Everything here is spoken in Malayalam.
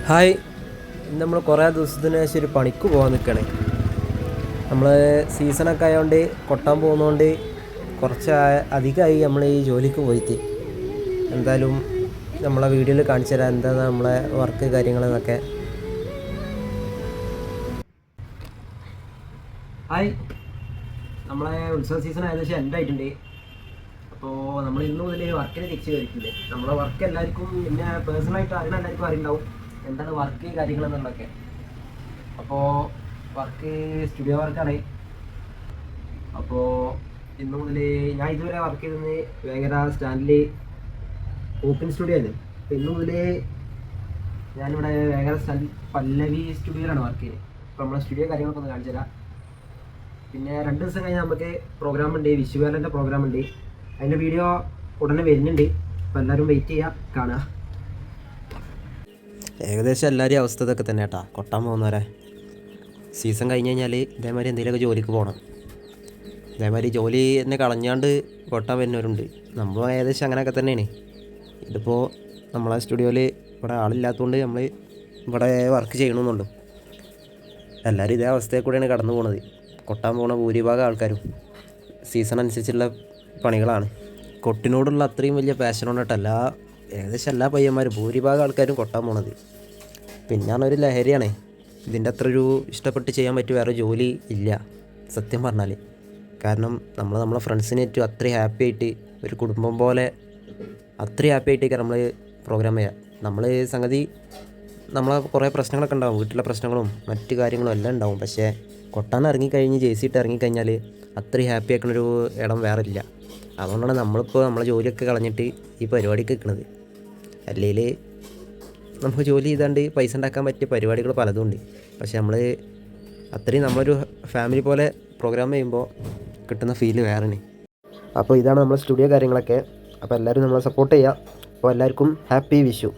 ഹായ്, ഇന്ന് നമ്മൾ കുറേ ദിവസത്തിന് ശേഷം ഒരു പണിക്ക് പോകാൻ നിൽക്കണേ. നമ്മൾ സീസണൊക്കെ ആയതുകൊണ്ട് കൊട്ടാൻ പോകുന്നതുകൊണ്ട് കുറച്ച് അധികമായി നമ്മൾ ഈ ജോലിക്ക് പോയിട്ട്. എന്തായാലും നമ്മളെ വീഡിയോയിൽ കാണിച്ചു തരാം എന്താണ് നമ്മളെ വർക്ക് കാര്യങ്ങളെന്നൊക്കെ. ഹായ്, നമ്മളെ ഉത്സവ സീസൺ ഏകദേശം എൻഡ് ആയിട്ടുണ്ട്. അപ്പോൾ നമ്മൾ ഇന്ന് മുതൽ വർക്കിന് തിരിച്ച് കയറിയിട്ടുണ്ട്. നമ്മളെ വർക്ക് എല്ലാവർക്കും പിന്നെ പേഴ്സണലായിട്ട് അറിയണ എല്ലാവർക്കും അറിയുണ്ടാവും എന്താണ് വർക്ക് കാര്യങ്ങളെന്നുള്ളതൊക്കെ. അപ്പോൾ വർക്ക് സ്റ്റുഡിയോ വർക്കാണ്. അപ്പോൾ ഇന്ന് മുതൽ ഞാൻ ഇതുവരെ വർക്ക് ചെയ്തത് ഭയങ്കര സ്റ്റാൻഡിൽ ഓപ്പൺ സ്റ്റുഡിയോ ആയിരുന്നു. അപ്പോൾ ഇന്ന് മുതൽ ഞാനിവിടെ ഭയങ്കര സ്റ്റാൻഡിൽ പല്ലവി സ്റ്റുഡിയോയിലാണ് വർക്ക് ചെയ്യുന്നത്. അപ്പോൾ നമ്മളെ സ്റ്റുഡിയോ കാര്യങ്ങളൊക്കെ ഒന്ന് കാണിച്ചു തരാം. പിന്നെ 2 ദിവസം കഴിഞ്ഞാൽ നമുക്ക് പ്രോഗ്രാം ഉണ്ട്, വിഷുവേലൻ്റെ പ്രോഗ്രാം ഉണ്ട്. അതിൻ്റെ വീഡിയോ ഉടനെ വരുന്നുണ്ട്. അപ്പോൾ എല്ലാവരും വെയിറ്റ് ചെയ്യുക, കാണുക. ഏകദേശം എല്ലാവരും അവസ്ഥ ഇതൊക്കെ തന്നെ കേട്ടാ. കൊട്ടാൻ പോകുന്നവരെ സീസൺ കഴിഞ്ഞ് കഴിഞ്ഞാൽ ഇതേമാതിരി എന്തെങ്കിലുമൊക്കെ ജോലിക്ക് പോകണം. ഇതേമാതിരി ജോലി തന്നെ കളഞ്ഞാണ്ട് കൊട്ടാൻ വരുന്നവരുണ്ട്. നമ്മൾ ഏകദേശം അങ്ങനെയൊക്കെ തന്നെയാണ്. ഇതിപ്പോൾ നമ്മളെ സ്റ്റുഡിയോയിൽ ഇവിടെ ആളില്ലാത്തതുകൊണ്ട് നമ്മൾ ഇവിടെ വർക്ക് ചെയ്യണമെന്നുള്ളൂ. എല്ലാവരും ഇതേ അവസ്ഥയിൽ കൂടെയാണ് കടന്നു പോകുന്നത്. കൊട്ടാൻ പോകുന്ന ഭൂരിഭാഗം ആൾക്കാരും സീസൺ അനുസരിച്ചുള്ള പണികളാണ്. കൊട്ടിനോടുള്ള അത്രയും വലിയ പാഷൻ കൊണ്ടിട്ടല്ല ഏകദേശം എല്ലാ പയ്യന്മാരും ഭൂരിഭാഗം ആൾക്കാരും കൊട്ടാൻ പോണത്. പിന്നെ ഒരു ലഹരിയാണ്. ഇതിൻ്റെ അത്ര ഒരു ഇഷ്ടപ്പെട്ട് ചെയ്യാൻ പറ്റിയ വേറെ ജോലി ഇല്ല സത്യം പറഞ്ഞാൽ. കാരണം നമ്മളെ ഫ്രണ്ട്സിനേറ്റും അത്രയും ഹാപ്പി ആയിട്ട് ഒരു കുടുംബം പോലെ അത്രയും ഹാപ്പി ആയിട്ടൊക്കെ നമ്മൾ പ്രോഗ്രാം ചെയ്യുക. നമ്മൾ സംഗതി നമ്മളെ കുറേ പ്രശ്നങ്ങളൊക്കെ ഉണ്ടാവും, വീട്ടിലെ പ്രശ്നങ്ങളും മറ്റു കാര്യങ്ങളും എല്ലാം ഉണ്ടാവും. പക്ഷേ കൊട്ടാൻ ഇറങ്ങിക്കഴിഞ്ഞ് ജേഴ്സിയിട്ട് ഇറങ്ങിക്കഴിഞ്ഞാൽ അത്രയും ഹാപ്പി ആക്കണൊരു ഇടം വേറെ ഇല്ല. അതുകൊണ്ടാണ് നമ്മളിപ്പോൾ നമ്മളെ ജോലിയൊക്കെ കളഞ്ഞിട്ട് ഈ പരിപാടിക്ക് നിൽക്കുന്നത്. അല്ലെങ്കിൽ നമുക്ക് ജോലി ചെയ്താണ്ട് പൈസ ഉണ്ടാക്കാൻ പറ്റിയ പരിപാടികൾ പലതും ഉണ്ട്. പക്ഷേ നമ്മൾ അത്രയും നമ്മളൊരു ഫാമിലി പോലെ പ്രോഗ്രാം ചെയ്യുമ്പോൾ കിട്ടുന്ന ഫീല് വേറെയാണ്. അപ്പോൾ ഇതാണ് നമ്മുടെ സ്റ്റുഡിയോ കാര്യങ്ങളൊക്കെ. അപ്പോൾ എല്ലാവരും നമ്മളെ സപ്പോർട്ട് ചെയ്യുക. അപ്പോൾ എല്ലാവർക്കും ഹാപ്പി വിഷു.